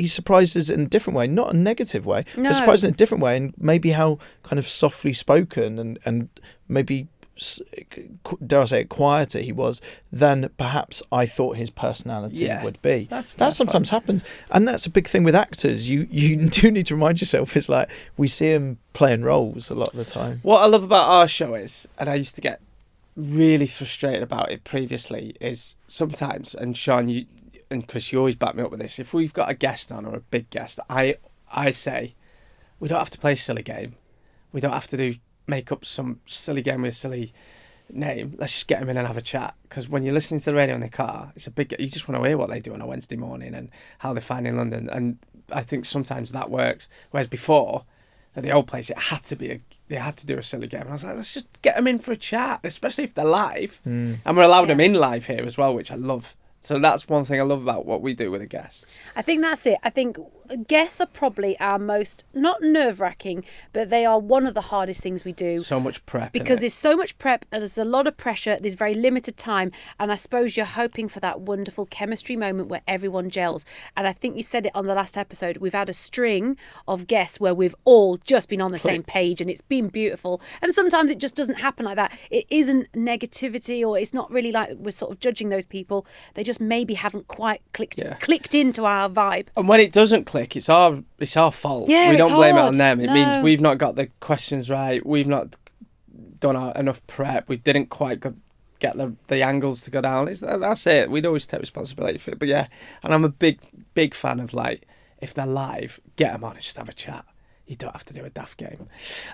S1: surprised us in a different way, not a negative way,
S2: No.
S1: but surprised in a different way, and maybe how kind of softly spoken and maybe, dare I say it, quieter he was than perhaps I thought his personality would be.
S3: That's
S1: That sometimes happens, and that's a big thing with actors. You do need to remind yourself, it's like we see him playing roles a lot of the time.
S3: What I love about our show is, and I used to get really frustrated about it previously, is sometimes, and Sean, you and Chris, you always back me up with this, if we've got a guest on or a big guest, I say, we don't have to play a silly game. We don't have to make up some silly game with a silly name. Let's just get them in and have a chat. Because when you're listening to the radio in the car, it's a big. You just want to hear what they do on a Wednesday morning and how they find in London. And I think sometimes that works. Whereas before, at the old place, they had to do a silly game. And I was like, let's just get them in for a chat, especially if they're live. And we're allowed them in live here as well, which I love. So that's one thing I love about what we do with the guests.
S2: I think that's it. I think guests are probably our most, not nerve-wracking, but they are one of the hardest things we do.
S3: So much prep.
S2: Because there's so much prep and there's a lot of pressure. There's very limited time. And I suppose you're hoping for that wonderful chemistry moment where everyone gels. And I think you said it on the last episode. We've had a string of guests where we've all just been on the same page and it's been beautiful. And sometimes it just doesn't happen like that. It isn't negativity, or it's not really like we're sort of judging those people. They just maybe haven't quite clicked into our vibe.
S3: And when it doesn't click, it's our fault.
S2: Yeah,
S3: we don't blame it
S2: hard.
S3: on them. It
S2: No.
S3: means we've not got the questions right. We've not done enough prep. We didn't quite get the angles to go down. That's it. We'd always take responsibility for it. But yeah, and I'm a big fan of, like, if they're live, get them on and just have a chat. You don't have to do a daft game.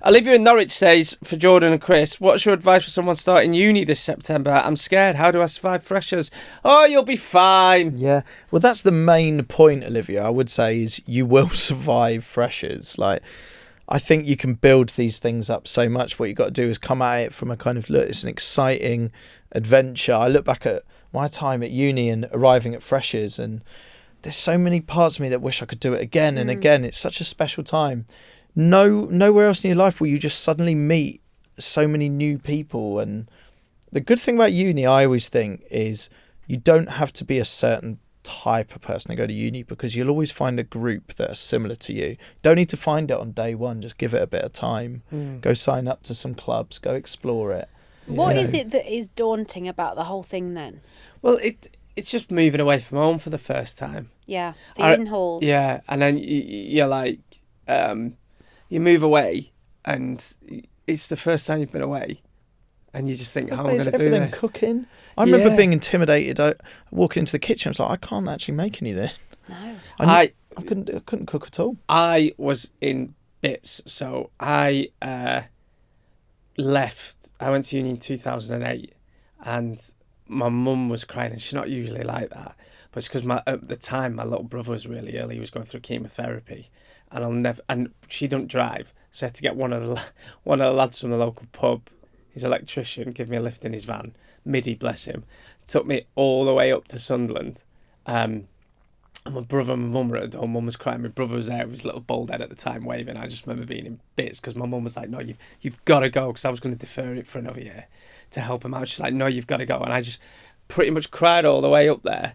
S3: Olivia in Norwich says, for Jordan and Chris, what's your advice for someone starting uni this September? I'm scared. How do I survive freshers? Oh, you'll be fine.
S1: Yeah. Well, that's the main point, Olivia, I would say, is you will survive freshers. Like, I think you can build these things up so much. What you got to do is come at it from a kind of, look, it's an exciting adventure. I look back at my time at uni and arriving at freshers, and there's so many parts of me that wish I could do it again and again. It's such a special time. Nowhere else in your life will you just suddenly meet so many new people. And the good thing about uni, I always think, is you don't have to be a certain type of person to go to uni, because you'll always find a group that are similar to you. Don't need to find it on day one. Just give it a bit of time. Go sign up to some clubs. Go explore it.
S2: What is it that is daunting about the whole thing then?
S3: Well, it's just moving away from home for the first time.
S2: Yeah, so you're in halls.
S3: Yeah, and then you're like, you move away, and it's the first time you've been away, and you just think, how am I going to do this?
S1: Cooking. I remember being intimidated. Walking into the kitchen, I was like, I can't actually make anything.
S2: No.
S1: I couldn't cook at all.
S3: I was in bits, so I left. I went to uni in 2008, and my mum was crying, and she's not usually like that. But it's because at the time my little brother was really ill. He was going through chemotherapy, and she don't drive, so I had to get one of the lads from the local pub, his electrician, give me a lift in his van. Midi, bless him, took me all the way up to Sunderland. And my brother and my mum were at the door. Mum was crying. My brother was there with his little bald head at the time, waving. I just remember being in bits because my mum was like, "No, you've got to go," because I was going to defer it for another year to help him out. She's like, "No, you've got to go," and I just pretty much cried all the way up there.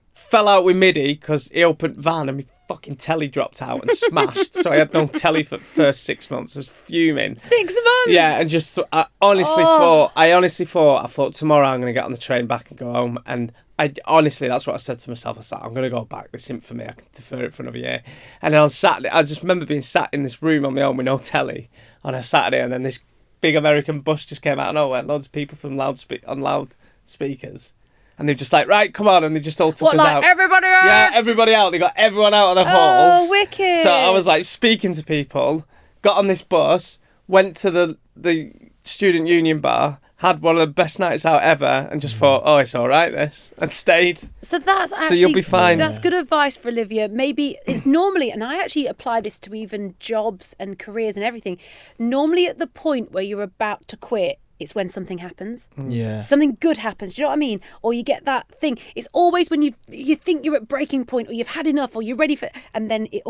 S3: Fell out with Midi because he opened van and my fucking telly dropped out and smashed. So I had no telly for the first 6 months. I was fuming.
S2: 6 months?
S3: Yeah, and just I honestly thought tomorrow I'm going to get on the train back and go home. And I honestly, that's what I said to myself. I said, I'm going to go back. This isn't for me. I can defer it for another year. And then on Saturday, I just remember being sat in this room on my own with no telly on a Saturday, and then this big American bus just came out of nowhere. Loads of people from loudspeakers. And they're just like, right, come on. And they just all took us out.
S2: Everybody out?
S3: Yeah, everybody out. They got everyone out of the halls.
S2: Oh, wicked.
S3: So I was like speaking to people, got on this bus, went to the student union bar, had one of the best nights out ever, and just thought, oh, it's all right, this, and stayed.
S2: So that's actually...
S3: So you'll be fine.
S2: That's good advice for Olivia. Maybe it's normally, and I actually apply this to even jobs and careers and everything, normally at the point where you're about to quit, it's when something happens.
S1: Yeah.
S2: Something good happens. Do you know what I mean? Or you get that thing. It's always when you think you're at breaking point, or you've had enough, or you're ready for... And then it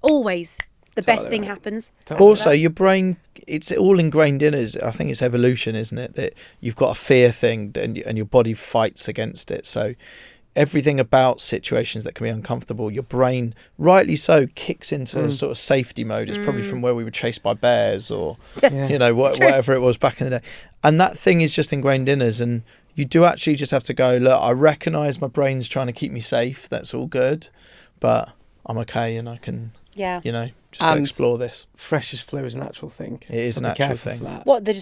S2: always... The best thing happens.
S1: Also, your brain, it's all ingrained in us. I think it's evolution, isn't it? That you've got a fear thing and your body fights against it. So everything about situations that can be uncomfortable, your brain, rightly so, kicks into a sort of safety mode. It's probably from where we were chased by bears or, whatever it was back in the day. And that thing is just ingrained in us. And you do actually just have to go, look, I recognise my brain's trying to keep me safe. That's all good. But I'm okay and I can, just go explore this.
S3: Freshers' flu is an actual thing.
S1: It is an actual thing.
S2: What, you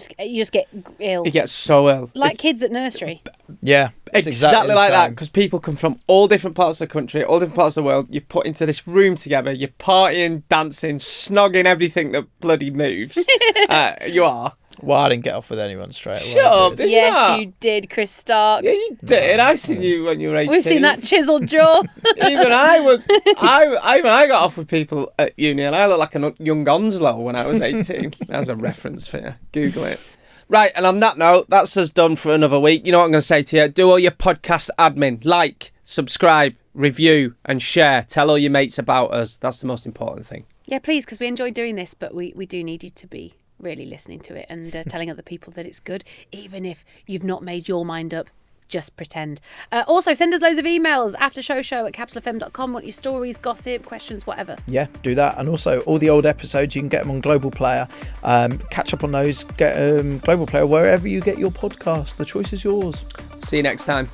S2: just get ill?
S3: You get so ill.
S2: Like kids at nursery?
S1: Yeah.
S3: Exactly like that, because people come from all different parts of the country, all different parts of the world. You're put into this room together, you're partying, dancing, snogging everything that bloody moves. You are.
S1: Well, I didn't get off with anyone straight away.
S3: Shut up. Did
S2: Yes,
S3: not?
S2: you did, Chris Stark.
S3: Yeah, you did. I seen you when you were 18.
S2: We've seen that chiseled jaw.
S3: Even I got off with people at uni, and I looked like a young Onslow when I was 18. That's a reference for you. Google it. Right, and on that note, that's us done for another week. You know what I'm going to say to you? Do all your podcast admin. Like, subscribe, review, and share. Tell all your mates about us. That's the most important thing.
S2: Yeah, please, because we enjoy doing this, but we do need you to be really listening to it and telling other people that it's good, even if you've not made your mind up. Just pretend. Also, send us loads of emails after show at capitalfm.com. Want your stories, gossip, questions, whatever.
S1: Yeah, do that. And also, all the old episodes, you can get them on Global Player. Catch up on those. Get Global Player wherever you get your podcast. The choice is yours.
S3: See you next time.